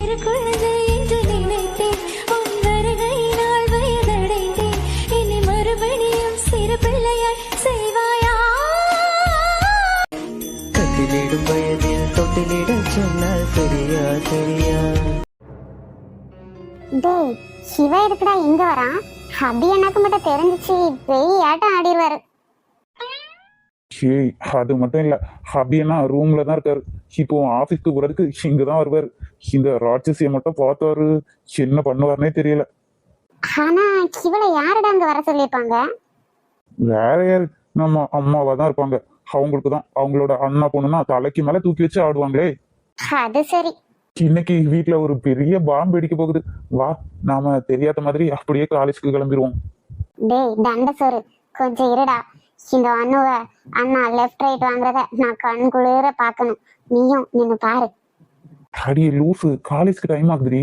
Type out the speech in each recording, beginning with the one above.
குழந்தை என்று நினைத்தேன், உன் வருகையினால் வயதடைந்தேன், இனி மறுபடியும் சிறு பிள்ளையாய் செய்வாயா? கட்டிலிடும் வயதில் தொட்டிலிட சொன்னால் சரியா சரியா? டேய், சிவா எதுக்குடா இங்க வரான்? ஹபி எனக்கு மட்டும் தெரிஞ்சிச்சு பெரிய ஆட்டம் ஆடிடுவாரு. ஏய், அது மட்டும் இல்ல, ஹபியனா ரூம்ல தான் இருக்காரு. இப்போ ஆபீஸ்க்கு போறதுக்கு இங்கதான் வருவாரு. இந்த ராட்சசிய மட்டும் பார்த்தாரு, என்ன பண்ணுவாருன்னே தெரியல. ஆனா சிவலை யாருடா அங்க வர சொல்லியிருப்பாங்க? வேற யாரு, நம்ம அம்மாவா தான் இருப்பாங்க. அவங்களுக்கு தான் அவங்களோட அண்ணா பொண்ணுன்னா தலைக்கு மேல தூக்கி வச்சு ஆடுவாங்களே. அது சரி. இன்னைக்கு வீட்டுல ஒரு பெரிய பாம்பு வெடிக்க போகுது. வா, நாம தெரியாத மாதிரி அப்படியே காலேஜ்க்கு கிளம்பிடுவோம். டேய் தண்டசோறு, கொஞ்சம் இருடா. இந்த அண்ணா லெஃப்ட் ரைட் வாங்குறத நான் கண் குளிர பாக்கணும். நீயும் நின்னு பாரு. அடியே லூசு, காலேஜ்க்கு டைம் ஆகுதுடி.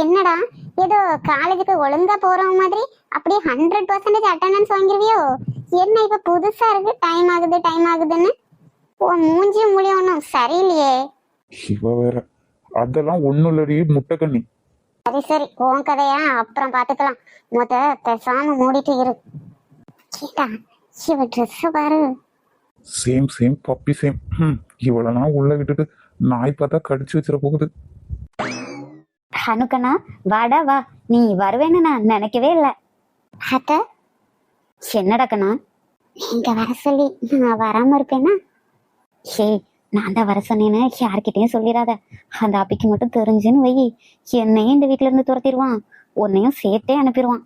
என்னடா ஏதோ காலேஜுக்கு ஒழுங்கா போறவங்க மாதிரி அப்படியே 100% அட்டெண்டன்ஸ் வாங்கிருவியோ? என்ன இப்ப புதுசா இருக்கு டைம் ஆகுதுன்னு? ஓ மூஞ்சியும் முடியும் ஒன்றும் சரியில்லையே. இவ வேற, அதெல்லாம் ஒண்ணும் இல்லடி முட்டைக்கண்ணி. சரி உன் கதையா அப்புறம் பாத்துக்கலாம். பேசாம மூடிட்டு இரு. கேட்டா இவ ட்ரெஸ் பாரு. Same puppy same. இவ்வளவுனா உள்ள விட்டுட்டு நாய் பார்த்தா கடிச்சு வச்சிட போகுது. அனுக்கண்ணா வாடா வா, நீ வருவேன்னு நான் நினைக்கவே இல்லை. அத்த என்னடாக்கண்ணா? நீங்க வர சொல்லி நான் வராம இருப்பேன்னா? ஏய், நான் தான் வர சொன்னேன்னு யார்கிட்டயும் சொல்லிடாத. அந்த அப்பிக்கு மட்டும் தெரிஞ்சுன்னு வை, என்னையும் இந்த வீட்டுல இருந்து துரத்திடுவான், உன்னையும் சேர்த்தே அனுப்பிடுவான்.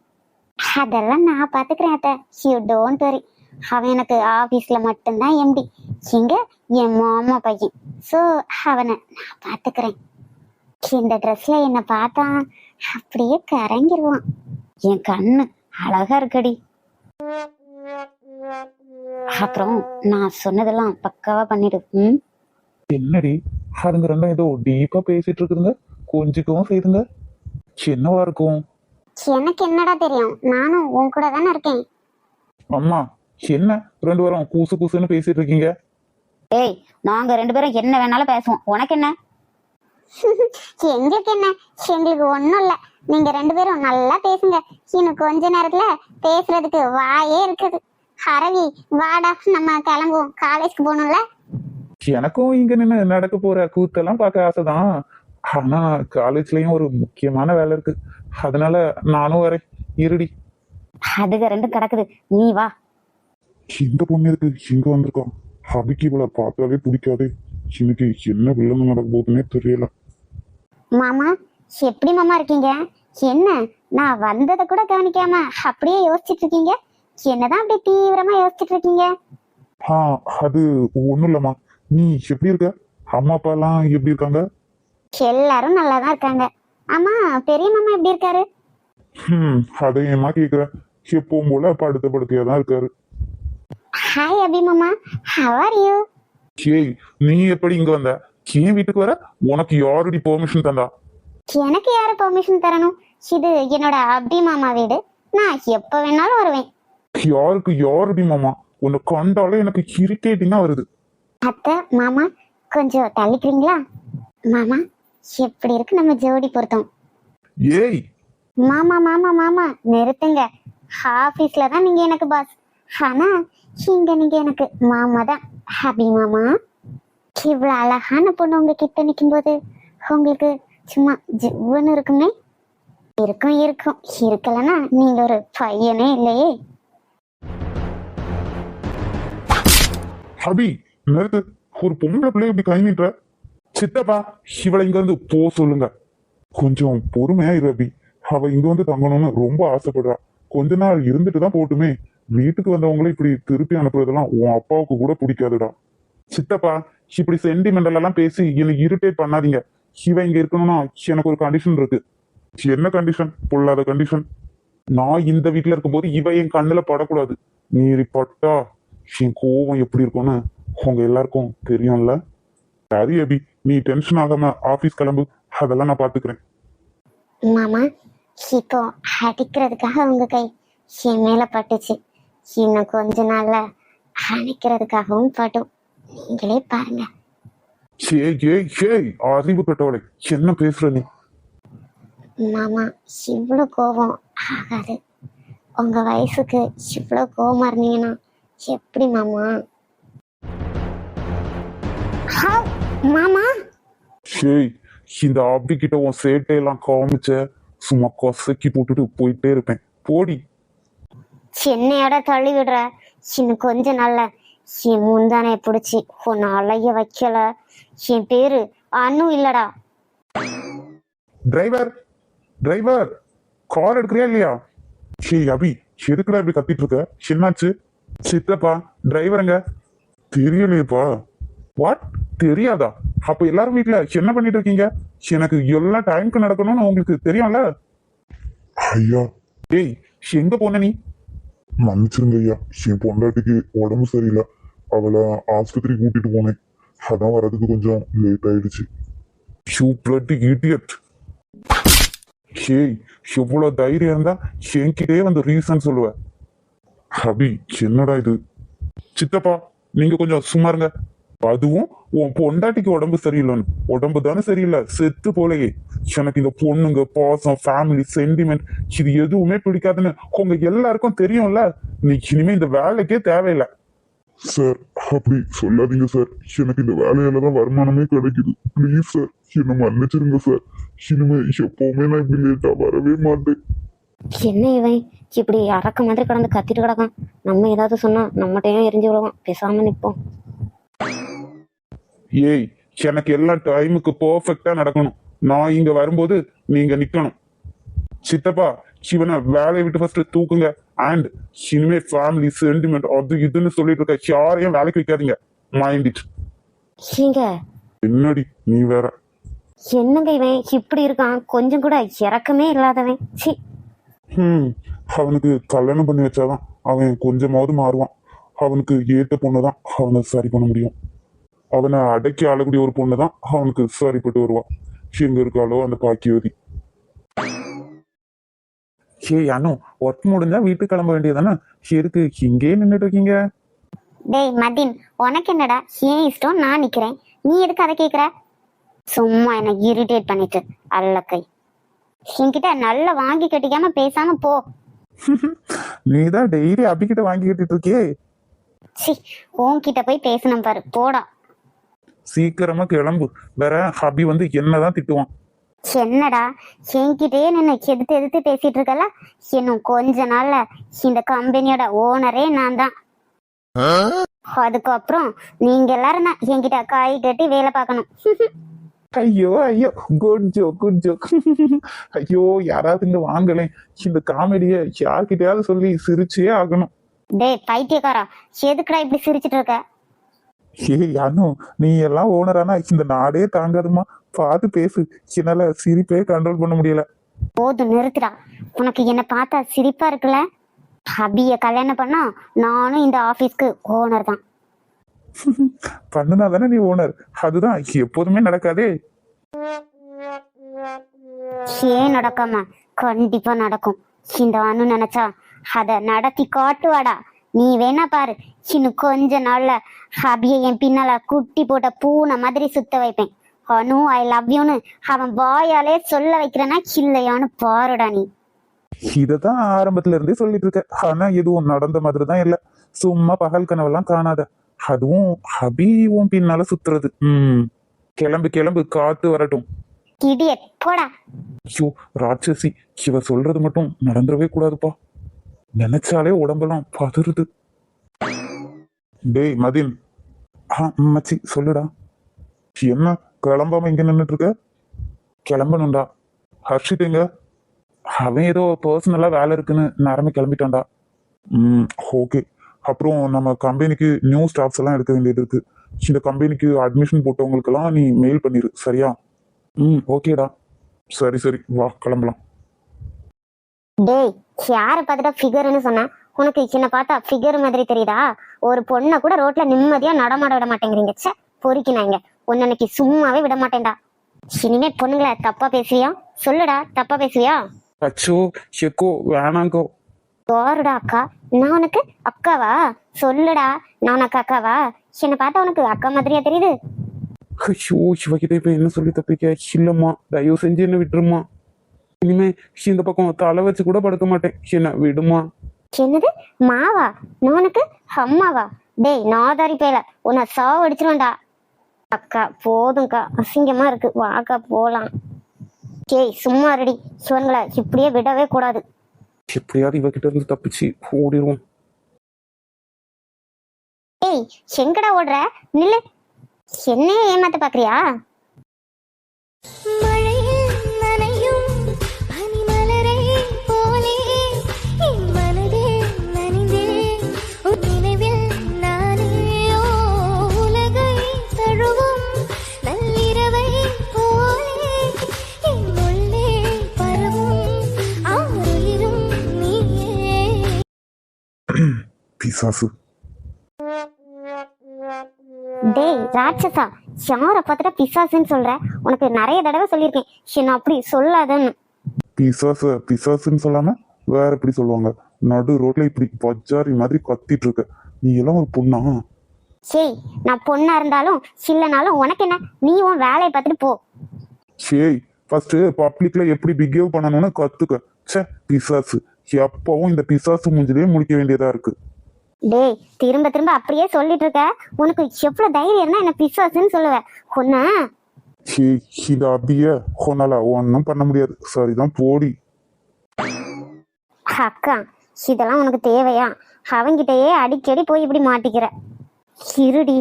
அதெல்லாம் நான் பாத்துக்கிறேன் அத்த. You don't worry. அவன் எனக்கு ஆபீஸ்ல மட்டும்தான் எம்டி, இங்க என் மாமா பையன். ஸோ அவனை நான் பாத்துக்கிறேன். இந்த ட்ரெஸ்ல என்ன பார்த்தா அப்படியே கரங்கிடுவான். என் கண்ணு அழகா இருக்கடி. அப்புறம் நான் சொன்னதெல்லாம் பக்காவா பண்ணிடு. என்னடி அதுங்க ரெண்டும் ஏதோ டீப்பா பேசிட்டு இருக்குதுங்க, கொஞ்சிக்கவும் செய்துங்க. என்னவா இருக்கும்? எனக்கு என்னடா தெரியும், நானும் உன் கூட தானே இருக்கேன். அம்மா, என்ன ரெண்டு பேரும் கூசு கூசுன்னு பேசிட்டு இருக்கீங்க? ஏய், நாங்க ரெண்டு பேரும் என்ன வேணாலும் பேசுவோம், உனக்கு என்ன? எங்களுக்கு என்ன, எங்களுக்கு ஒண்ணும் இல்ல. நீங்க ரெண்டு பேரும் நல்லா பேசுங்க. இன்னும் கொஞ்ச நேரத்துல பேசுறதுக்கு வாயே இருக்குது. ஹரவி வாடா, நம்ம கிளம்புவோம், காலேஜ்க்கு போகணும்ல. எனக்கும் இங்க நின்று நடக்க போற கூத்தெல்லாம் பார்க்க ஆசைதான். ஆனா காலேஜ்லயும் ஒரு முக்கியமான வேலை இருக்கு, அதனால நானும் வரேன். இருடி. அதுக ரெண்டும் கிடக்குது, நீ வா. இந்த பொண்ணு இருக்கு இங்க வந்திருக்கோம். ஹபிக்கு இவளை பார்த்தாலே பிடிக்காது. இன்னைக்கு என்ன வில்லங்க நடக்க போகுதுன்னே தெரியல. மாமா எப்படி மாமா இருக்கீங்க? என்ன நான் வந்ததை கூட கவனிக்காம அப்படியே யோசிச்சுட்டு இருக்கீங்க? என்னதான் அப்படி தீவிரமா யோசிச்சுட்டு இருக்கீங்க? அது ஒண்ணும் இல்லம்மா. நீ எப்படி இருக்க? அம்மா அப்பா எல்லாம் எப்படி இருக்காங்க? எல்லாரும் நல்லாதான் இருக்காங்க. ஆமா, பெரிய மாமா எப்படி இருக்காரு? அதை ஏமா கேக்குற? எப்பவும் போல படுத்த படுக்கையா தான் இருக்காரு. ஹாய் அபி மாமா, how are you? ஏய், நீ எப்படி இங்க வந்த? ஏன் வீட்டுக்கு வர? உனக்கு யாருடி பெர்மிஷன் தந்தா? எனக்கு யாரு பெர்மிஷன் தரணும்? இது என்னோட அபி மாமா வீடு, நான் எப்ப வேணாலும் வருவேன். யாருடி மாமா? உன்னை கண்டாலே எனக்கு இரிட்டேட்டிங்கா வருது. அத்தை மாமா கொஞ்சம் தள்ளிக்கிறீங்களா? மாமா எப்படி இருக்கு நம்ம ஜோடி பொருத்தம்? ஏய் மாமா மாமா மாமா நிறுத்துங்க. ஆபீஸ்ல தான் நீங்க எனக்கு பாஸ், ஆனா இங்க நீங்க எனக்கு மாமா தான். ஹாப்பி மாமா, இவ்வளவு அழகான பொண்ணு உங்க கிட்ட நிக்கும் போது உங்களுக்கு சும்மா ஜிவ்வுன்னு இருக்குமே. இருக்கும் இருக்கலன்னா நீங்க ஒரு பையனே இல்லையே. ஹபி நிறுத்து. ஒரு பொம்பளை பிள்ளை இப்படி கை நீட்டுற? சித்தப்பா, இவளை இங்க வந்து போ சொல்லுங்க. கொஞ்சம் பொறுமையா இரு அபி. அவ இங்க வந்து தங்கணும்னு ரொம்ப ஆசைப்படுறா. கொஞ்ச நாள் இருந்துட்டு தான் போட்டுமே. வீட்டுக்கு வந்தவங்களை இப்படி திருப்பி அனுப்புறதெல்லாம் உன் அப்பாவுக்கு கூட பிடிக்காதுடா. சித்தப்பா, இப்படி சென்டிமெண்டல் எல்லாம் பேசி என்னை இரிட்டேட் பண்ணாதீங்க. இவ இங்க இருக்கணும்னா எனக்கு ஒரு கண்டிஷன் இருக்கு. என்ன கண்டிஷன்? பொல்லாத கண்டிஷன். நான் இந்த வீட்டுல இருக்கும்போது இவ என் கண்ணுல படக்கூடாது. மீறி பட்டா என் கோவம் எப்படி இருக்கும்னு உங்க எல்லாருக்கும் தெரியும்ல. சரி அபி, நீ டென்ஷன் ஆகாம ஆபீஸ் கிளம்பு, அதெல்லாம் நான் பாத்துக்கிறேன். மாமா, இப்போ அடிக்கிறதுக்காக உங்க கை என் மேல பட்டுச்சு, இன்னும் கொஞ்ச நாள்ல அணைக்கிறதுக்காகவும் பட்டும். நீங்களே பாருங்க. ஏய் அறிவு கட்டவளை, என்ன பேசுற நீ? மாமா இவ்வளோ கோபம் ஆகாது. உங்க வயசுக்கு இவ்வளோ கோபமா இருந்தீங்கன்னா எப்படி மாமா? ஹவ், மாமா ஏய், இந்த அபி கிட்ட உன் சேட்டையெல்லாம் காமிச்ச சும்மா கொசக்கி போட்டுட்டு போயிட்டே இருப்பேன். போடி. என்னையோட தள்ளி விடுற. இன்னும் கொஞ்ச நாள்ல என் முந்தானைய பிடிச்சி உன்னை அலைய வைக்கல என் பேரு அனு இல்லடா. டிரைவர் டிரைவர், கார் எடுக்கிறியா இல்லையா? ஏய் அபி, எதுக்குடா இப்படி கத்திட்டு இருக்க? என்னாச்சு? சித்தப்பா டிரைவருங்க. தெரியலையேப்பா. வாட், தெரியாதா? அப்ப எல்லாரும் வீட்டுல என்ன பண்ணிட்டு இருக்கீங்க? எனக்கு எல்லா டைம்க்கு நடக்கணும்னு உங்களுக்கு தெரியும்ல. ஐயா, ஏய், எங்க போன நீ? மன்னிச்சிருங்க ஐயா, என் பொண்டாட்டிக்கு உடம்பு சரியில்லை, அவளை ஆஸ்பத்திரி கூட்டிட்டு போனேன். அதான் வரதுக்கு கொஞ்சம் லேட் ஆயிடுச்சு. You bloody idiot. ஏய், எவ்வளவு தைரியம் இருந்தா என்கிட்டயே வந்து ரீசன் சொல்லுவ. அபி, என்னடா இது? சித்தப்பா நீங்க கொஞ்சம் சும்மா இருங்க. அதுவும் உன் பொண்டாட்டிக்கு உடம்பு சரியில்லைன்னு. உடம்பு தானே சரியில்லை, செத்து போலையே. எனக்கு இந்த பொண்ணுங்க, பாசம், ஃபேமிலி சென்டிமெண்ட் இது எதுவுமே பிடிக்காதுன்னு உங்க எல்லாருக்கும் தெரியும்ல. நீ இனிமே இந்த வேலைக்கே தேவையில்லை. சார், அப்படி சொல்லாதீங்க சார். எனக்கு இந்த வேலையில தான் வருமானமே கிடைக்குது. ப்ளீஸ் சார், என்னை மன்னிச்சிருங்க சார். இனிமே எப்பவுமே நான் இப்படி லேட்டா வரவே மாட்டேன். என்ன இவன் இப்படி அரக்க மாதிரி கடந்து கத்திட்டு கிடக்கான்? நம்ம ஏதாவது சொன்னா நம்மகிட்டயும் எரிஞ்சு விடுவான். பேசாம நிற்போம். ஏய், எனக்கு எல்லா டைமுக்கு பர்ஃபெக்டா நடக்கணும். நான் இங்க வரும்போது நீங்க நிக்கணும். சித்தப்பா, இவனை வேலையை விட்டு ஃபர்ஸ்ட் தூக்குங்க. அண்ட் இனிமே ஃபேமிலி சென்டிமெண்ட் அது இதுன்னு சொல்லிட்டு இருக்க யாரையும் வேலைக்கு வைக்காதீங்க. Mind it. ஏங்க, என்னடி நீ வேற? என்னங்க இவன் இப்படி இருக்கான்? கொஞ்சம் கூட இறக்கமே இல்லாதவன். சி. அவனுக்கு கல்யாணம் பண்ணி வச்சாதான் அவன் கொஞ்சமாவது மாறுவான். அவனுக்கு ஏத்த பொண்ணுதான் அவனை சரி பண்ண முடியும். அவனை அடக்கி ஆளக்கூடிய ஒரு பொண்ணுதான் அவனுக்கு சரிப்பட்டு வருவான். எங்க இருக்காளோ அந்த பாக்கியவதி. ஏய் அனு, ஒர்க் முடிஞ்சா வீட்டுக்கு கிளம்ப வேண்டியதானே? எதுக்கு இங்கே நின்றுட்டு இருக்கீங்க? டேய் மதின், உனக்கு என்னடா? ஏன் இஷ்டம், நான் நிக்கிறேன். நீ எதுக்கு அதை கேக்குற? சும்மா என்ன இரிட்டேட் பண்ணிட்டு அல்லக்கை. என்கிட்ட நல்லா வாங்கி கட்டிக்காம பேசாம போ. நீதான் டெய்லி அபிக்கிட்ட வாங்கி கட்டிட்டு இருக்கியே. சி, உன்கிட்ட போய் பேசணும் பாரு, போடா. சீக்கிரமா கிளம்பு, வேற அபி வந்து என்னதான் திட்டுவான். என்னடா என்கிட்டயே நின்று எதிர்த்து எதிர்த்து பேசிட்டு இருக்கல? இன்னும் கொஞ்ச நாள்ல இந்த கம்பெனியோட ஓனரே நான் தான். அதுக்கப்புறம் நீங்க எல்லாரும் தான் என்கிட்ட காய் கட்டி வேலை பார்க்கணும். ஐயோ ஐயோ, குட் ஜோக் குட் ஜோக். ஐயோ, யாராவது இங்க வாங்கலேன். இந்த காமெடிய யார்கிட்டயாவது சொல்லி சிரிச்சே ஆகணும். டேய் பைத்தியக்காரா, எதுக்குடா இப்படி சிரிச்சிட்டு இருக்க? ஏய் அனு, நீ எல்லாம் ஓனரானா இந்த நாடே தாங்காதுமா. பார்த்து பேசு, என்னால சிரிப்பே கண்ட்ரோல் பண்ண முடியல. போதும் நிறுத்துடா. உனக்கு என்ன பார்த்தா சிரிப்பா இருக்குல்ல? அபிய கல்யாணம் பண்ணா நானும் இந்த ஆபீஸ்க்கு ஓனர் தான். பண்ணுனா தானே நீ ஓனர். அதுதான் எப்போதுமே நடக்காதே. ஏன் நடக்காம? கண்டிப்பா நடக்கும். இந்த அனு நினைச்சா அத நடத்தி காட்டுவாடா. நீ வேணா பாரு, இன்னும் கொஞ்ச நாள்ல அபிய என் பின்னால குட்டி போட்ட பூனை மாதிரி சுத்த வைப்பேன். அனு ஐ லவ் யூன்னு அவன் வாயாலே சொல்ல வைக்கிறேன்னா இல்லையான்னு பாருடா நீ. இததான் ஆரம்பத்துல இருந்தே சொல்லிட்டு இருக்க. ஆனா எதுவும் நடந்த மாதிரி தான் இல்ல. சும்மா பகல் கனவெல்லாம் காணாத. அதுவும் அபியும் பின்னால சுத்துறது. கிளம்பு கிளம்பு, காத்து வரட்டும். இடியட், போடா. ஐயோ ராட்சசி, இவ சொல்றது மட்டும் நடந்துடவே கூடாதுப்பா. நினைச்சாலே உடம்பெல்லாம் பதறுது. டேய் மதின். மச்சி சொல்லுடா. என்ன கிளம்பாம இங்க நின்றுட்டு இருக்க? கிளம்பணும்டா. ஹர்ஷித் எங்க? அவன் ஏதோ பர்சனலா வேலை இருக்குன்னு நேரமே கிளம்பிட்டான்டா. ஓகே. அப்புறம் நம்ம கம்பெனிக்கு நியூ ஸ்டாஃப்ஸ் எல்லாம் எடுக்க வேண்டியது இருக்கு. இந்த கம்பெனிக்கு அட்மிஷன் போட்டவங்களுக்கெல்லாம் நீ மெயில் பண்ணிரு, சரியா? ஓகேடா. சரி சரி, வா கிளம்பலாம். டேய், யார பார்த்துட்டா ஃபிகர்னு சொன்னா? உனக்கு என்ன பார்த்தா ஃபிகர் மாதிரி தெரியுதா? ஒரு பொண்ணை கூட ரோட்ல நிம்மதியா நடமாட விட மாட்டேங்கிறீங்க. சே, பொறுக்கினாங்க. உன்னைக்கு சும்மாவே விட மாட்டேன்டா. இனிமே பொண்ணுங்களை தப்பா பேசுவியா? சொல்லுடா, தப்பா பேசுவியா? அச்சோ எக்கோ வேணாங்கோ. யாருடா அக்கா? நான் உனக்கு அக்காவா? சொல்லுடா, நான் உனக்கு அக்காவா? என்ன பார்த்தா உனக்கு அக்கா மாதிரியா தெரியுது? ஐயோ சிவகிட்ட இப்ப என்ன சொல்லி தப்பிக்க? இல்லம்மா, தயவு செஞ்சு என்ன விட்டுருமா. இனிமே இந்த பக்கம் தலை வச்சு கூட படுக்க மாட்டேன், என்ன விடுமா. என்னது மாவா? உனக்கு அம்மாவா? டேய் நாதாரி பேல உன்னை சாவ அடிச்சிருவேன்டா. அக்கா போதும்க்கா, அசிங்கமா இருக்கு, வாக்கா போலாம். டேய் சும்மா ரெடி, இவன்களை இப்படியே விடவே கூடாது. எப்படியாவது இவகிட்ட இருந்து தப்பிச்சு ஓடிடுவோம். ஏய் எங்கடா ஓடுற? நில்லு. என்னையே ஏமாத்த பாக்குறியா? மழையில் நனையும் பனிமலரை போலே என் மனதே நனைந்தேன் உன் நினைவில் நானே. ஓ உலகை தழுவும் நள்ளிரவை போலே என் உள்ளே பரவும் ஆயிரும் நீயே. பிசாசு. டேய் ராட்சசா, யாரை பார்த்துட்டா பிசாசுன்னு சொல்ற? உனக்கு நிறைய தடவை சொல்லியிருக்கேன் என்ன அப்படி சொல்லாதன்னு. பிசாசுன்னு சொல்லாம வேற எப்படி சொல்லுவாங்க? நடு ரோட்ல இப்படி பஜாரி மாதிரி கத்திட்டு இருக்க, நீ எல்லாம் ஒரு பொண்ணா? சரி நான் பொண்ணா இருந்தாலும் சில்லனாலும் உனக்கு என்ன? நீ உன் வேலையை பார்த்துட்டு போ. சரி ஃபர்ஸ்ட் பப்ளிக்ல எப்படி பிஹேவ் பண்ணணும்னு கத்துக்க. ச்சே பிசாசு, எப்பவும் இந்த பிசாசு மூஞ்சிலேயே முடிக்க வேண்டியதா இருக்கு. டேய் திரும்ப திரும்ப அப்படியே சொல்லிட்டு இருக்க. உனக்கு எவ்வளவு தைரியம் இருந்தா என்ன பிசாசுன்னு சொல்லுவ? ஒன்ன இது அப்படியே உன்னால ஒன்னும் பண்ண முடியாது. சரிதான் போடி. அக்கா இதெல்லாம் உனக்கு தேவையா? அவங்கிட்டயே அடிக்கடி போய் இப்படி மாட்டிக்கிற. இருடி,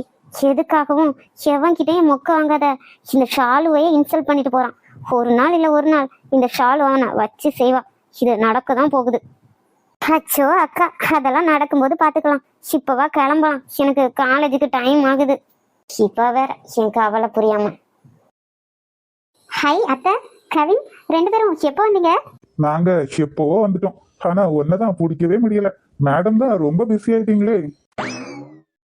எதுக்காகவும் எவன்கிட்டயும் மொக்க வாங்காத. இந்த ஷாலுவையே இன்சல்ட் பண்ணிட்டு போறான். ஒரு நாள் இல்ல ஒரு நாள் இந்த ஷாலு அவனை வச்சு செய்வா. இது நடக்கதான் போகுது. அச்சோ அக்கா, அதெல்லாம் நடக்கும்போது பாத்துக்கலாம். இப்பவா கிளம்பலாம், எனக்கு காலேஜுக்கு டைம் ஆகுது. இப்ப வேற எனக்கு அவளை புரியாம. ஹை அத்தை, கவின், ரெண்டு பேரும் எப்போ வந்தீங்க? நாங்க எப்பவோ வந்துட்டோம். ஆனா ஒன்னதான் பிடிக்கவே முடியல. மேடம் தான் ரொம்ப பிஸி ஆயிட்டீங்களே.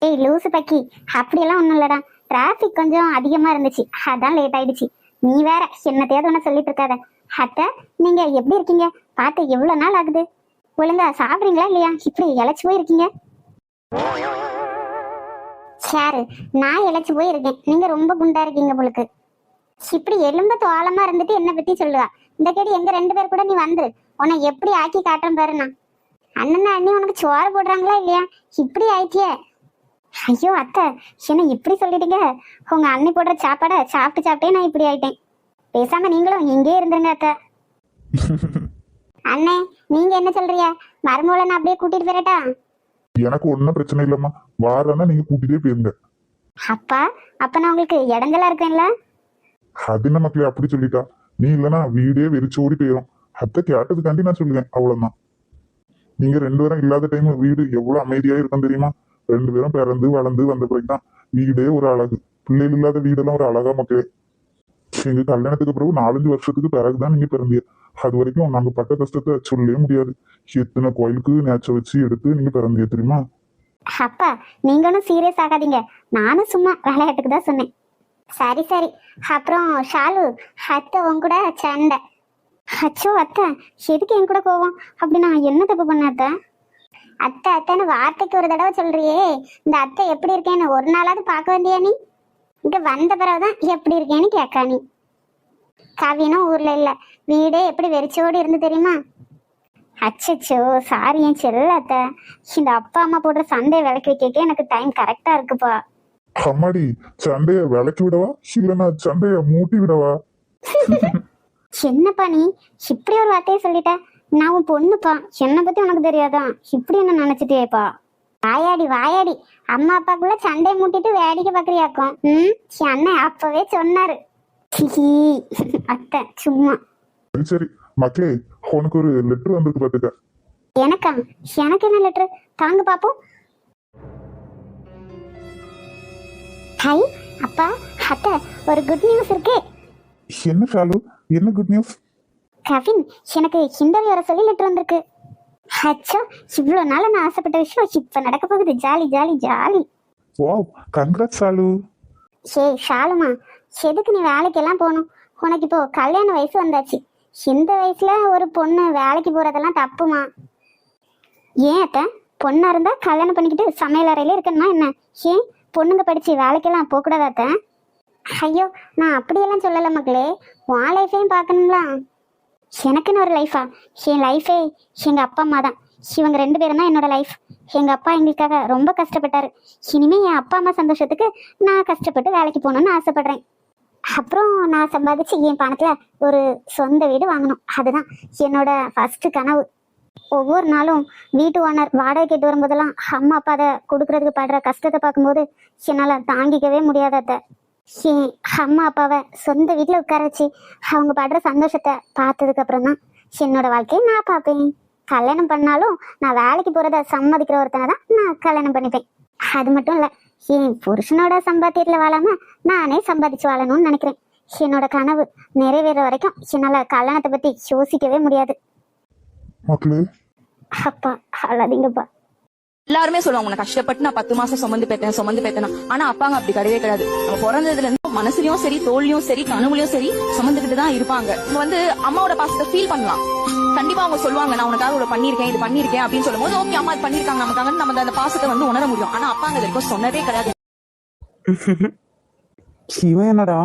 ஏய் லூசு பக்கி, அப்படியெல்லாம் ஒண்ணும் இல்லடா. டிராபிக் கொஞ்சம் அதிகமா இருந்துச்சு, அதான் லேட் ஆயிடுச்சு. நீ வேற என்னத்தையாவது ஒண்ணு சொல்லிட்டு இருக்காத. அத்தை நீங்க எப்படி இருக்கீங்க? பார்த்து எவ்வளவு நாள் ஆகுது. ஒழுங்கா சாப்பிடுறீங்களா இல்லையா? இப்படி இழைச்சு போயிருக்கீங்க. சாரு நான் இழைச்சு போயிருக்கேன், நீங்க ரொம்ப குண்டா இருக்கீங்க போலுக்கு. இப்படி எலும்ப தோளமா இருந்துட்டு என்ன பத்தி சொல்லுவா? இந்த கேடி எங்க ரெண்டு பேர் கூட நீ வந்து உன்னை எப்படி ஆக்கி காட்டுறேன் பாருண்ணா. அண்ணன் அண்ணி உனக்கு சோறு போடுறாங்களா இல்லையா? இப்படி ஆயிட்டியே. ஐயோ அத்தை, என்ன இப்படி சொல்லிட்டீங்க? உங்க அண்ணி போடுற சாப்பாடை சாப்பிட்டு சாப்பிட்டே நான் இப்படி ஆயிட்டேன். பேசாம நீங்களும் இங்கே இருந்துருங்க அத்தை. அண்ணே நீங்க என்ன சொல்றீங்க? மருமகளை நான் அப்படியே கூட்டிட்டு போயிரட்டா? எனக்கு ஒன்றும் பிரச்சனை இல்லைம்மா, வாரன்னா நீங்க கூட்டிட்டே போயிருங்க. அப்பா அப்ப நான் உங்களுக்கு இடைஞ்சலா இருக்கேன்ல? அது என்ன மக்களே அப்படி சொல்லிட்டா? நீ இல்லைன்னா வீடே வெறிச்சோடி போயிடும். அத்தை கேட்டதுக்காண்டி நான் சொல்லுவேன், அவ்வளவுதான். நீங்க ரெண்டு பேரும் இல்லாத டைம் வீடு எவ்வளவு அமைதியா இருக்கும் தெரியுமா? ரெண்டு பேரும் பிறந்து வளர்ந்து வந்த பிறகுதான் வீடே ஒரு அழகு. பிள்ளைகள் இல்லாத வீடெல்லாம் ஒரு அழகா மக்களே. எங்க கல்யாணத்துக்கு பிறகு 4-5 வருஷத்துக்கு பிறகுதான் நீங்க பிறந்தீங்க. அது வரைக்கும் நாங்க பட்ட கஷ்டத்தை சொல்லவே முடியாது. எத்தனை கோயிலுக்கு நேச்ச வச்சு எடுத்து நீங்க பிறந்தீங்க தெரியுமா? அப்பா நீங்களும் சீரியஸ் ஆகாதீங்க, நானும் சும்மா விளையாட்டுக்கு தான் சொன்னேன். சரி சரி. அப்புறம் ஷாலு, அத்தை உன் கூட சண்டை. அச்சோ அத்தை, எதுக்கு என் கூட கோவம்? அப்படி நான் என்ன தப்பு பண்ண அத்தை? அத்தை அத்தைன்னு வார்த்தைக்கு ஒரு தடவை சொல்றியே, இந்த அத்தை எப்படி இருக்கேன்னு ஒரு நாளாவது பார்க்க வேண்டியா நீ? இங்க வந்த பிறகுதான் எப்படி இருக்கேன்னு கேட்கா நீ. கவினும் ஊர்ல இல்ல, வீடே எப்படி வெறிச்சோடு இருந்து தெரியுமா? அச்சச்சோ சாரி என் செல்லாத்த. இந்த அப்பா அம்மா போடுற சண்டையை விளக்கி வைக்க எனக்கு டைம் கரெக்டா இருக்குப்பா. அம்மாடி, சண்டைய விளக்கி விடவா இல்லைன்னா சண்டைய மூட்டி விடவா? என்னப்பா நீ இப்படி ஒரு வார்த்தையை சொல்லிட்ட? நான் உன் பொண்ணுப்பா, என்னை பத்தி உனக்கு தெரியாதான்? இப்படி என்ன நினைச்சிட்டேப்பா? வாயாடி வாயாடி, அம்மா அப்பாக்குள்ள சண்டை மூட்டிட்டு வேடிக்கை பாக்குறியாக்கும். அண்ணன் அப்பவே சொன்னாரு. அத்தை சும்மா. சரி சரி மக்களே, உனக்கு ஒரு லெட்டர் வந்திருக்கு பாத்துக்க. எனக்கா? எனக்கு என்ன லெட்டர்? தாங்க பாப்போம். ஹாய் அப்பா, அத்தை ஒரு குட் நியூஸ் இருக்கு. என்ன ஷாலு, என்ன குட் நியூஸ்? கவின் எனக்கு இன்டர்வியூ வர சொல்லி லெட்டர் வந்திருக்கு. அச்சோ, இவ்வளவு நாள் நான் ஆசைப்பட்ட விஷயம் இப்ப நடக்க போகுது. Jolly jolly jolly. Wow, congrats Shalu. ஏய் ஷாலுமா, எதுக்கு நீ வேலைக்கெல்லாம் போகணும்? உனக்கு இப்போ கல்யாண வயசு வந்தாச்சு. இந்த வயசுல ஒரு பொண்ணு வேலைக்கு போறதெல்லாம் தப்புமா? ஏன் அத்தை, பொண்ணா இருந்தா கல்யாணம் பண்ணிக்கிட்டு சமையல் அறையில இருக்கணுமா என்ன? ஏன் பொண்ணுங்க படிச்சு வேலைக்கெல்லாம் போக கூடாதா அத்தை? ஐயோ, நான் அப்படியெல்லாம் சொல்லல மக்களே. உன் லைஃபையும் பார்க்கணுங்களா? எனக்குன்னு ஒரு லைஃபா? என் லைஃபே எங்க அப்பா அம்மா தான். இவங்க 2 பேரும் தான் என்னோட லைஃப். எங்க அப்பா எங்களுக்காக ரொம்ப கஷ்டப்பட்டாரு. இனிமே என் அப்பா அம்மா சந்தோஷத்துக்கு நான் கஷ்டப்பட்டு வேலைக்கு போகணும்னு ஆசைப்படுறேன். அப்புறம் நான் சம்பாதிச்சு என் பணத்துல ஒரு சொந்த வீடு வாங்கணும். அதுதான் என்னோட ஃபர்ஸ்ட் கனவு. ஒவ்வொரு நாளும் வீட்டு ஓனர் வாடகை கேட்டு வரும்போதெல்லாம் அம்மா அப்பா அதை கொடுக்கறதுக்கு படுற கஷ்டத்தை பார்க்கும்போது என்னால தாங்கிக்கவே முடியாத. என் அம்மா அப்பாவை சொந்த வீட்டில் உட்கார வச்சு அவங்க படுற சந்தோஷத்தை பார்த்ததுக்கு அப்புறம் தான் என்னோட வாழ்க்கையை நான் பார்ப்பேன். கல்யாணம் பண்ணாலும் நான் வேலைக்கு போறத சம்மதிக்கிற ஒருத்தனை தான் நான் கல்யாணம் பண்ணிப்பேன். அது மட்டும் இல்ல, என் புருஷனோட சம்பாத்தியத்துல வாழாம நானே சம்பாதிச்சு வாழணும்னு நினைக்கிறேன். என்னோட கனவு நிறைவேற வரைக்கும் என்னால கல்யாணத்தை பத்தி யோசிக்கவே முடியாது. மக்களே, அப்பா அழாதீங்கப்பா. எல்லாருமே சொல்லுவாங்க, உன்னை கஷ்டப்பட்டு நான் 10 மாசம் சுமந்து பெற்றேன். ஆனா அப்பாங்க அப்படி கிடையவே கிடையாது. நம்ம பிறந்ததுல இருந்து மனசுலயும் சரி, தோல்லையும் சரி, கனவுலயும் சரி சுமந்துக்கிட்டு தான் இருப்பாங்க. நம்ம அம்மாவோட பாசத்தை ஃபீல் பண்ணலாம். கண்டிப்பா அவங்க சொல்லுவாங்க, நான் உனக்காக இவ்வளவு பண்ணிருக்கேன், இது பண்ணிருக்கேன் அப்படின்னு சொல்லும் போது ஓகே, அம்மா இது பண்ணிருக்காங்க நமக்காக, நம்ம அந்த பாசத்தை உணர முடியும். ஆனா அப்பாங்க இது வரைக்கும் சொன்னதே கிடையாது. இவன் என்னடா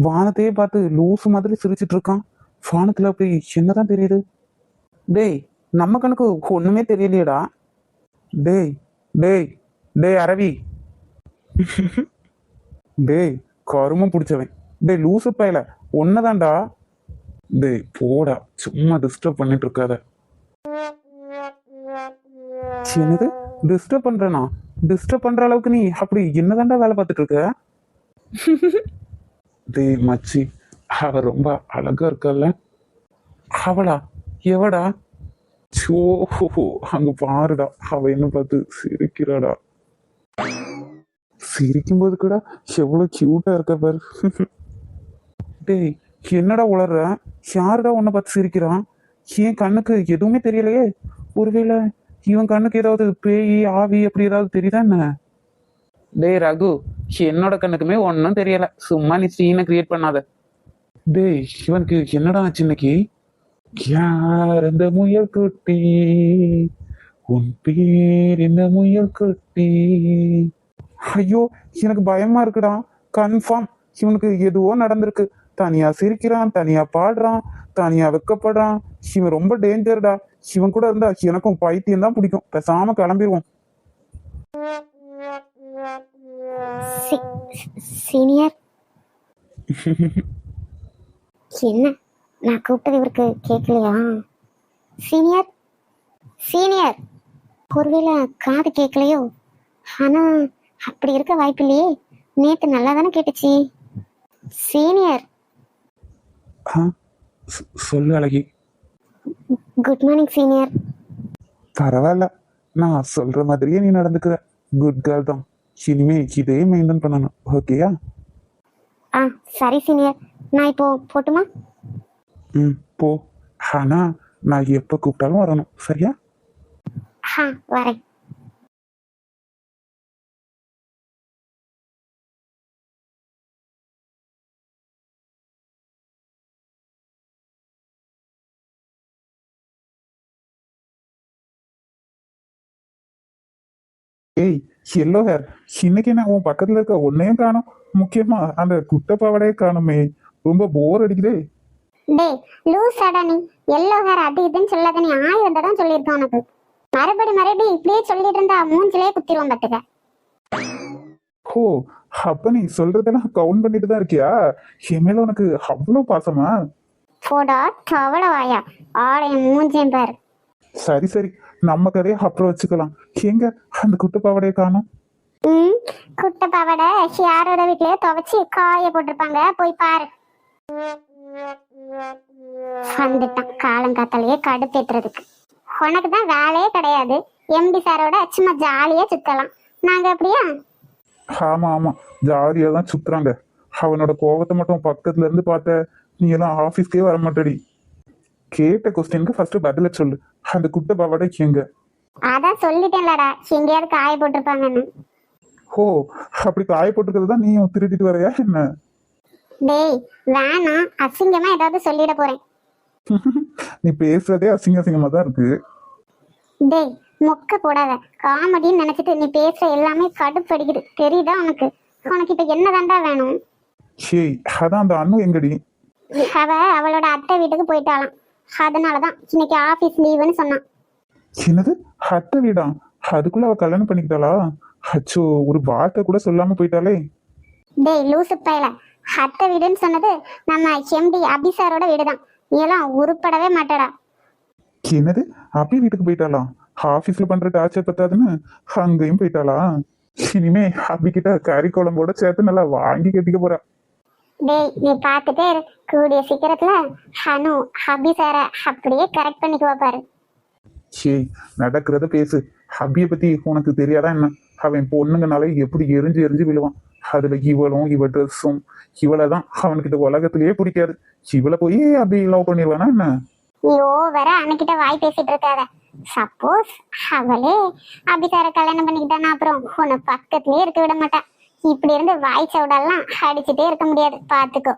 வானத்தையே பார்த்து லூசு மாதிரி சிரிச்சிட்டு இருக்கான். வானத்துல அப்படி என்னதான் தெரியுது? டேய், நம்ம கணக்கு ஒண்ணுமே தெரியலையேடா. டேய் டேய் டேய் அரவி, டேய் கருமம் பிடிச்சவன், டேய் லூசு பயல, ஒன்னதான்டா. டேய் போடா, சும்மா டிஸ்டர்ப் பண்ணிட்டு இருக்காத. என்னது டிஸ்டர்ப் பண்றேனா? டிஸ்டர்ப் பண்ற அளவுக்கு நீ அப்படி என்னதான்டா வேலை பார்த்துட்டு இருக்க? டேய் மச்சி, அவ ரொம்ப அழகா இருக்கல்ல. அவளா? எவடா? சோ, அங்க பாருடா, அவ என்ன பார்த்து சிரிக்கிறாடா. சிரிக்கும்போது கூட எவ்வளவு கியூட்டா இருக்க பாரு. டேய் என்னடா உளர்ற? யாருடா உன்னை பார்த்து சிரிக்கிறான்? என் கண்ணுக்கு எதுவுமே தெரியலையே. ஒருவேளை இவன் கண்ணுக்கு ஏதாவது பேய் ஆவி அப்படி ஏதாவது தெரியுதா என்ன? டேய் ரகு, என்னோட கண்ணுக்குமே ஒன்னும் தெரியல. சும்மா நீ சீனை கிரியேட் பண்ணாத. டேய் இவனுக்கு என்னடா ஆச்சு இன்னைக்கு? யார் அந்த முயல் குட்டி, உன் பேர் என்ன முயல் குட்டி? ஐயோ, எனக்கு பயமா இருக்குடா. கன்ஃபார்ம் இவனுக்கு எதுவோ நடந்திருக்கு. தனியா சிரிக்கிறான், தனியா பாடுறான், தனியா வெக்கப்படுறான். இவன் ரொம்ப டேஞ்சர்டா. இவன் கூட இருந்தா எனக்கும் பைத்தியம் தான் பிடிக்கும். பேசாம கிளம்பிடுவோம். சீனியர் என்ன நான் கூப்பிட்டது இவருக்கு கேட்கலையா? சீனியர் சீனியர், ஒருவேளை காது கேட்கலையோ? ஆனா அப்படி இருக்க வாய்ப்பு இல்லையே. நேத்து நல்லா தானே கேட்டுச்சு. சீனியர். சொல்லு அழகி. Good morning senior. பரவாயில்ல, நான் சொல்ற மாதிரியே நீ நடந்துக்கிற. குட் கேர்ள் தான். இனிமே இதே மெயின்டைன் பண்ணணும், ஓகேயா? சரி சீனியர், நான் இப்போ போட்டுமா? போ. ஆனா நான் எப்ப கூப்பிட்டாலும் வரணும், சரியா? வரேன். ஏய் எல்லோ ஹேர், இன்னைக்கு நான் உன் பக்கத்துல இருக்க ஒன்னையும் காணும். முக்கியமா அந்த குட்டை பாவடையே காணுமே. ரொம்ப போர் அடிக்குதே. டேய் லூசாடா நீ. எல்லோ ஹேர் அது இதுன்னு சொல்லாத. நீ 1000 தான் சொல்லியிருக்கான் உனக்கு. மறுபடி இப்படியே சொல்லிட்டு இருந்தா மூஞ்சிலே குத்திடுவோம் பார்த்துக்க. ஓ, அப்ப நீ சொல்றதெல்லாம் கவுண்ட் பண்ணிட்டு தான் இருக்கியா? என் மேல உனக்கு அவ்வளவு பாசமா? போடா தவள வாயா, ஆளைய மூஞ்சேன் பாரு. சரி சரி, நம்ம கதையை அப்புறம் வச்சுக்கலாம். எங்க அந்த குட்டை பாவடையை காணும்? குட்டை பாவாடை யாரோட வீட்லயே துவைச்சு காய போட்டிருப்பாங்க, போய் பாரு. வந்துட்டான் காலங்காத்தாலேயே கடுப்பேத்துறதுக்கு. உனக்கு தான் வேலையே கிடையாது. எம்டி சாரோட சும்மா ஜாலியா சுத்தலாம். நாங்க அப்படியா? ஆமா ஆமா, ஜாலியா தான் சுத்துறாங்க. அவனோட கோபத்தை மட்டும் பக்கத்துல இருந்து பார்த்த நீ எல்லாம் ஆபீஸ்க்கே வர மாட்டடி. கேட்ட கொஸ்டினுக்கு ஃபர்ஸ்ட் பதில சொல்லு. அந்த குட்டை பாவாடை எங்க? அதான் சொல்லிட்டேன்லடா, எங்கேயாவது காய போட்டிருப்பாங்கன்னு. ஓ, அப்படி காய போட்டுக்கிறது தான் நீயும் திருட்டிட்டு வரையா என்ன? டேய் வேணாம், அசிங்கமா ஏதாவது சொல்லிட போறேன். நீ பேசுறதே அசிங்க அசிங்கமா தான் இருக்கு. டேய் மொக்க போடாத. காமெடின்னு நினைச்சிட்டு நீ பேசுற எல்லாமே கடுப்படிக்குது, தெரியுதா உனக்கு? உனக்கு இப்ப என்னதாண்டா வேணும்? ஹேய் அதான் அந்த அண்ணு எங்கடி? அவளோட அத்தை வீட்டுக்கு போயிட்டாளாம். அதனாலதான் இன்னைக்கு ஆபீஸ் லீவுன்னு சொன்னான். என்னது அத்தை வீடா? அதுக்குள்ள அவ கல்யாணம் பண்ணிக்கிட்டாளா? அச்சோ, ஒரு வார்த்தை கூட சொல்லாம போயிட்டாளே. டேய் லூசு பயல, அத்தை வீடுன்னு சொன்னது நம்ம எம்டி அபிசாரோட வீடுதான். நீ எல்லாம் உருப்படவே மாட்டடா. என்னது அபி வீட்டுக்கு போயிட்டாளா? ஆபீஸ்ல பண்ற டார்ச்சர் பத்தாதுன்னு அங்கேயும் போயிட்டாளா? இனிமே அபி கிட்ட கறி குழம்போட சேர்த்து நல்லா வாங்கி கட்டிக்க போறா. டேய் நீ பார்த்துட்டே இரு, கூடிய சீக்கிரத்துல ஹனு அபிசார அப்படியே கரெக்ட் பண்ணிக்குவா பாரு. ஏய் நடக்கிறத பேசு. அபிய பத்தி உனக்கு தெரியாதா என்ன? அவன் பொண்ணுங்கனாலே எப்படி எரிஞ்சு எரிஞ்சு விழுவான். அதுல இவளும் இவ ட்ரெஸ்ஸும் இவளைதான் அவனுக்கிட்ட உலகத்திலேயே பிடிக்காது. இவளை போய் அபி லவ் பண்ணிடுவானா என்ன? நீ ஓவர அன்னைக்கிட்ட வாய் பேசிட்டு இருக்காத. சப்போஸ் அவளே அபிசார கல்யாணம் பண்ணிக்கிட்டானா அப்புறம் உன்னை பக்கத்துலயே இருக்க விட மாட்டா. இப்படி இருந்து வாய் சவுடெல்லாம் அடிச்சுட்டே இருக்க முடியாது, பாத்துக்கோ.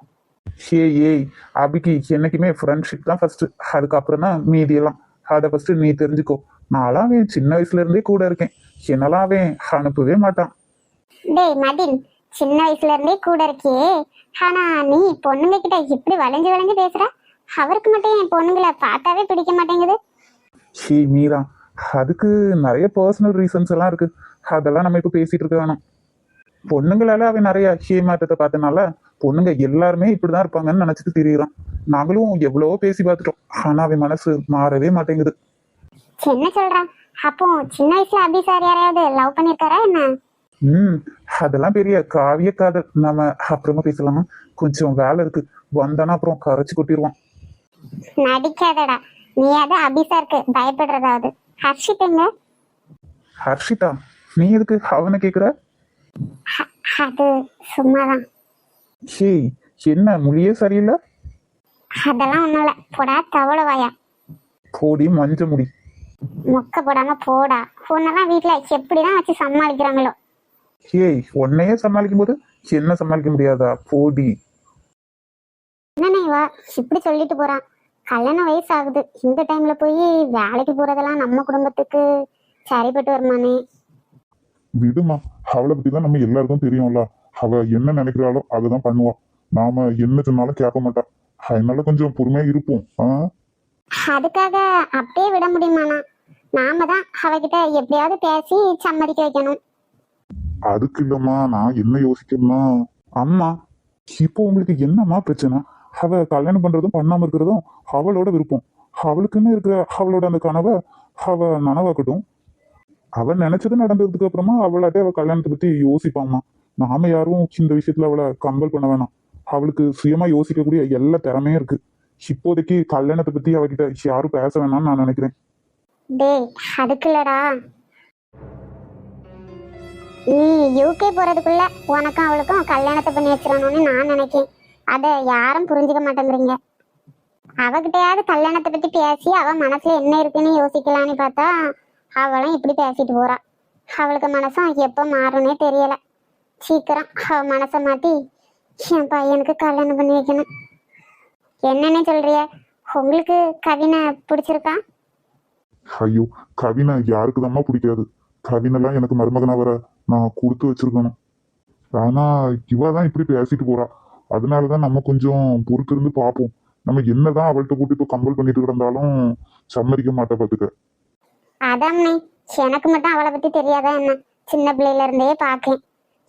ஏய் அபிக்கு என்னைக்குமே ஃப்ரெண்ட்ஷிப் தான் ஃபர்ஸ்ட், அதுக்கப்புறம் தான் மீதியெல்லாம். அதை ஃபர்ஸ்ட் நீ தெரிஞ்சுக்கோ. நான்லாம் அவன் சின்ன வயசுல இருந்தே கூட இருக்கேன். என்னெல்லாம் அவன் அனுப்பவே மாட்டான். டேய் மதின், சின்ன வயசுல இருந்தே கூட இருக்கியே, ஆனா நீ பொண்ணுங்க கிட்ட இப்படி வளைஞ்சு வளைஞ்சு பேசுற. அவருக்கு மட்டும் என் பொண்ணுங்களை பார்த்தாவே பிடிக்க மாட்டேங்குது. மீரா, அதுக்கு நிறைய பர்சனல் ரீசன்ஸ் எல்லாம் இருக்கு. அதெல்லாம் நம்ம இப்ப பேசிட்டு இருக்க வேணாம். பொண்ணுங்களால அவன் நிறைய ஏமாற்றத்தை பார்த்தனால பொண்ணுங்க எல்லாருமே இப்படிதான் இருப்பாங்கன்னு நினைச்சிட்டு திரியிறான். நாங்களும் எவ்வளவோ பேசி பார்த்துட்டோம், ஆனா அவன் மனசு மாறவே மாட்டேங்குது. என்ன சொல்றான்? அப்போ சின்ன வயசுல அபிசார் யாரையாவது லவ் பண்ணிருக்காரா என்ன? அதெல்லாம் பெரிய காவிய காதல். நம்ம அப்புறமா பேசலாம், கொஞ்சம் வேலை இருக்கு. வந்தானா அப்புறம் கரைச்சு கொட்டிடுவான். நடிக்காதடா, நீ அது அபிசாருக்கு பயப்படுறதாவது. ஹர்ஷித் எங்க? ஹர்ஷிதா? நீ எதுக்கு அவனை கேக்குற? அது சும்மாதான். ஏய் என்ன மொழியே சரியில்லை? அதெல்லாம் ஒண்ணும் இல்ல, போடா தவளவாயா. போடி மஞ்ச முடி. மொக்க போடாம போடா. உன்னெல்லாம் வீட்டுல எப்படிதான் வச்சு சமாளிக்கிறாங்களோ. ஏய் உன்னையே சமாளிக்கும் போது என்ன சமாளிக்க முடியாதா? போடி. என்னண்ணே வா இப்படி சொல்லிட்டு போறான். கல்யாண வயசு ஆகுது, இந்த டைம்ல போய் வேலைக்கு போறதெல்லாம் நம்ம குடும்பத்துக்கு சரிப்பட்டு வருமானே? விடுமா, அவளை பத்தி தான் நம்ம எல்லாருக்கும் தெரியும்ல. அவ என்ன நினைக்கிறாளோ அதுதான் பண்ணுவா. நாம என்ன சொன்னாலும் கேட்க மாட்டா. அதனால கொஞ்சம் பொறுமையா இருப்போம். அதுக்காக அப்படியே விட முடியுமாண்ணா? நாம தான் அவகிட்ட எப்படியாவது பேசி சம்மதிக்க வைக்கணும். அதுக்கு இல்லம்மா, நான் என்ன யோசிக்கிறேன்னா, அம்மா இப்போ உங்களுக்கு என்னம்மா பிரச்சனை? அவ கல்யாணம் பண்றதும் பண்ணாம இருக்கிறதும் அவளோட விருப்பம். அவளுக்குன்னு இருக்கிற அவளோட அந்த கனவை அவ நனவாக்கட்டும். அவள் நினைச்சது நடந்ததுக்கு அப்புறமா அவளாட்டே அவ கல்யாணத்தை பத்தி யோசிப்பாம்மா. நாம யாரும் இந்த விஷயத்துல அவளை கம்பல் பண்ண வேணாம். அவளுக்கு சுயமா யோசிக்கக்கூடிய எல்லா திறமையும் இருக்கு. இப்போதைக்கு கல்யாணத்தை பத்தி அவகிட்ட யாரும் பேச வேணாம்னு நான் நினைக்கிறேன். டேய் அதுக்கு இல்லடா, நீ யூகே போறதுக்குள்ள உனக்கும் அவளுக்கும் கல்யாணத்தை பண்ணி வச்சிடணும்னு நான் நினைக்கிறேன். அதை யாரும் புரிஞ்சுக்க மாட்டேங்கிறீங்க. அவகிட்டையாவது கல்யாணத்தை பத்தி பேசி அவ மனசுல என்ன இருக்குன்னு யோசிக்கலான்னு பார்த்தா அவளும் இப்படி பேசிட்டு போறா. அவளுக்கு மனசும் எப்ப மாறும்னே தெரியல. சீக்கிரம் அவ மனசை மாத்தி என் பையனுக்கு கல்யாணம் பண்ணி வைக்கணும். என்னன்னு சொல்றிய? உங்களுக்கு கவினை பிடிச்சிருக்கா? ஐயோ, கவினை யாருக்கு தாம்மா பிடிக்காது? கவினெல்லாம் எனக்கு மருமகனா வர நான் கொடுத்து வச்சிருக்கணும். ஆனா இவதான் இப்படி பேசிட்டு போறா. அதனாலதான் நம்ம கொஞ்சம் பொறுத்து இருந்து பார்ப்போம். நம்ம என்னதான் அவள்கிட்ட கூட்டி இப்போ கம்பல் பண்ணிட்டு கிடந்தாலும் சம்மதிக்க மாட்டா பாத்துக்க. அதாம்ண்ணே, எனக்கு மட்டும் அவளை பத்தி தெரியாதா என்ன? சின்ன பிள்ளையில இருந்தே பாக்கேன்.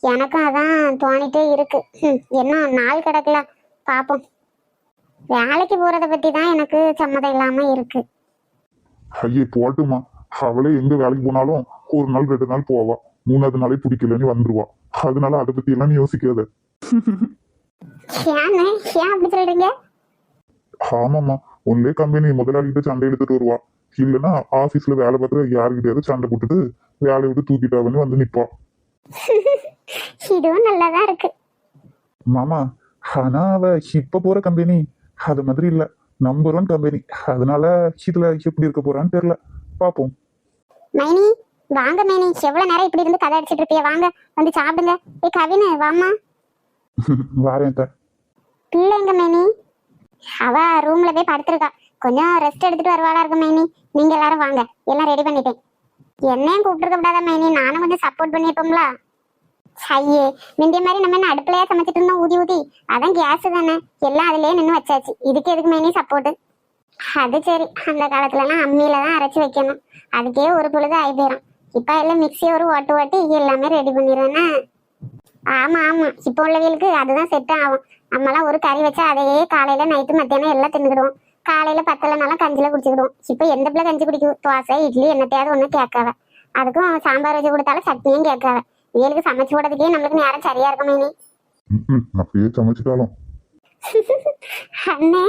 எனக்கும் அதான் தோணிட்டே இருக்கு. என்ன நாள் கிடக்கல, பாப்போம். வேலைக்கு போறத பத்தி தான் எனக்கு சம்மதம் இல்லாம இருக்கு. ஐயே போட்டுமா, அவளே எங்க வேலைக்கு போனாலும் ஒரு நாள் 2 நாள் போவா. 3வது நாளே பிடிக்கலன்னு வந்துருவா. அதனால அதை பத்தி எல்லாம் யோசிக்காத. ஏன்னு ஏன் அப்படி சொல்றீங்க? ஆமாம்மா, ஒன்லே கம்பெனி முதலாளிகிட்ட சண்டை எடுத்துட்டு வருவா. இல்லைன்னா ஆபீஸ்ல வேலை பார்க்குற யாருக்கிட்டையாவது சண்டை போட்டுட்டு வேலையை விட்டு தூக்கிட்டாவன்னு வந்து நிப்பா. இதுவும் நல்லாதான் இருக்கு மாமா. ஆனா அவ இப்ப போற கம்பெனி அது மாதிரி இல்ல, நம்பர் 1 கம்பெனி. அதனால இதுல எப்படி இருக்க போறான்னு தெரியல, பாப்போம். மைனி வாங்க மைனி, எவ்வளவு நேரம் இப்படி இருந்து கதை அடிச்சிட்டு இருப்பிய? வாங்க வந்து சாப்பிடுங்க. ஏய் கவினு வாமா. வாரேன். பிள்ளைங்க மைனி, அவ ரூம்ல போய் படுத்திருக்கா. கொஞ்சம் ரெஸ்ட் எடுத்துட்டு வருவாளா இருக்கு மைனி. நீங்க எல்லாரும் வாங்க, எல்லாம் ரெடி பண்ணிட்டேன். என்னையும் கூப்பிட்டுருக்க கூடாதா மைனி? நானும் கொஞ்சம் சப்போர்ட் பண்ணிருப்போம்ல. ஐயே, முந்திய மாதிரி நம்ம என்ன அடுப்புலயே சமைச்சிட்டு இருந்தோம் ஊதி ஊதி. அதான் கேஸ் தானே, எல்லாம் அதுலயே நின்று வச்சாச்சு. இதுக்கு எதுக்கு மேனி சப்போர்ட்? அது சரி, அந்த காலத்துலலாம் அம்மியில தான் அரைச்சி வைக்கணும். அதுக்கே ஒரு பொழுது ஆகி போயிடும். இப்ப எல்லாம் மிக்ஸி ஒரு ஓட்டு ஓட்டி எல்லாமே ரெடி பண்ணிடுவேன்னா. ஆமா ஆமா, இப்போ உள்ளவங்களுக்கு அதுதான் செட் ஆகும். நம்மலாம் ஒரு கறி வச்சா அதையே காலையில நைட்டு மத்தியானம் எல்லாம் தின்னுக்கிடுவோம். காலையில பத்தலைனாலும் கஞ்சில குடிச்சுக்கிடுவோம். இப்ப எந்த பிள்ளை கஞ்சி குடிக்கும்? தோசை இட்லி என்னத்தையாவது ஒண்ணு கேட்காவ. அதுக்கும் சாம்பார் வச்சு கொடுத்தாலும் சட்னியும் கேட்காவ. இவளுக்கு சமைச்சு போடுறதுக்கே நம்மளுக்கு நேரம் சரியா இருக்குமே. நீ அப்படியே சமைச்சிட்டாலும் அண்ணே,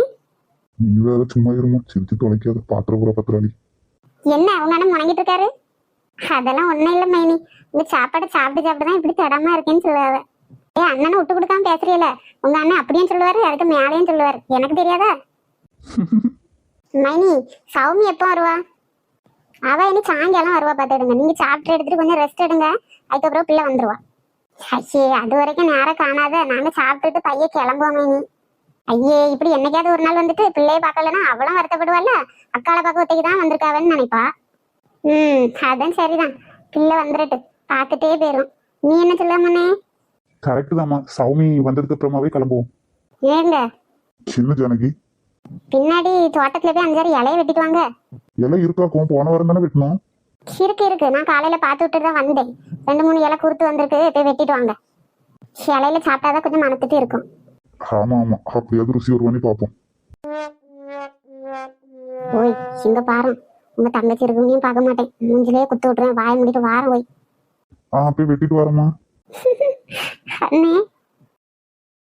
நீ வேற சும்மா இருமா, சிரிச்சு தொலைக்காத. பாத்திர பூரா பத்திராளி. என்ன உங்க அண்ணன் முணங்கிட்டு இருக்காரு? அதெல்லாம் ஒண்ணும் இல்ல மைனி, இந்த சாப்பாடு சாப்பிட்டு சாப்பிட்டுதான் இப்படி தடமா இருக்கேன்னு சொல்லுவாங்க. அண்ணனை விட்டு கொடுக்காம பேசுறீல, உங்க அண்ணன் அப்படியும் சொல்லுவாரு, அதுக்கு மேலேயும் சொல்லுவாரு. எனக்கு தெரியாதா? மைனி, சௌமி எப்போ வருவா? அவ இனி சாயங்காலம் வருவா பாத்துடுங்க. நீங்க சாப்பிட்டு எடுத்துட்டு கொஞ்சம் ரெஸ்ட் எடுங்க, அதுக்கப்புறம் பிள்ளை வந்துருவா. ஐயே, அது வரைக்கும் நேரம் காணாத. நாங்க சாப்பிட்டுட்டு பைய கிளம்புவோம் மைனி. ஐயே, இப்படி என்னைக்காவது ஒரு நாள் வந்துட்டு பிள்ளைய பார்க்கலன்னா அவளும் வருத்தப்படுவாள்ல. அக்கால பார்க்க ஒத்தைக்கு தான் வந்திருக்காவன்னு நினைப்பா. அதான் சரிதான், பிள்ளை வந்துடட்டு, பார்த்துட்டே போயிரும். நீ என்ன சொல்லாமண்ணே? கரெக்ட் தாம்மா, சௌமி வந்ததுக்கு அப்புறமாவே கிளம்புவோம். ஏங்க சின்ன ஜானகி, பின்னாடி தோட்டத்துல போய் 5-6 இலைய வெட்டிட்டு வாங்க. எல்லாம் இருக்காக்கும், போன வாரம் தானே வெட்டணும். இருக்கு, நான் காலையில பார்த்து விட்டுட்டு தான் வந்தேன். 2-3 இலை குறுத்து வந்திருக்கு, போய் வெட்டிட்டு வாங்க. இலையில சாப்பிட்டாதான் கொஞ்சம் மணத்துட்டு இருக்கும். ஆமா ஆமா, அப்படியாவது ருசி ஒரு பண்ணி பார்ப்போம். ஓய், இங்க பாரு, உங்க தங்கச்சி இருக்குன்னு பார்க்க மாட்டேன். மூஞ்சிலே குத்து விட்டுறேன். வாய முடிட்டு வாரம். ஓய் போய் வெட்டிட்டு வரமா. அண்ணே,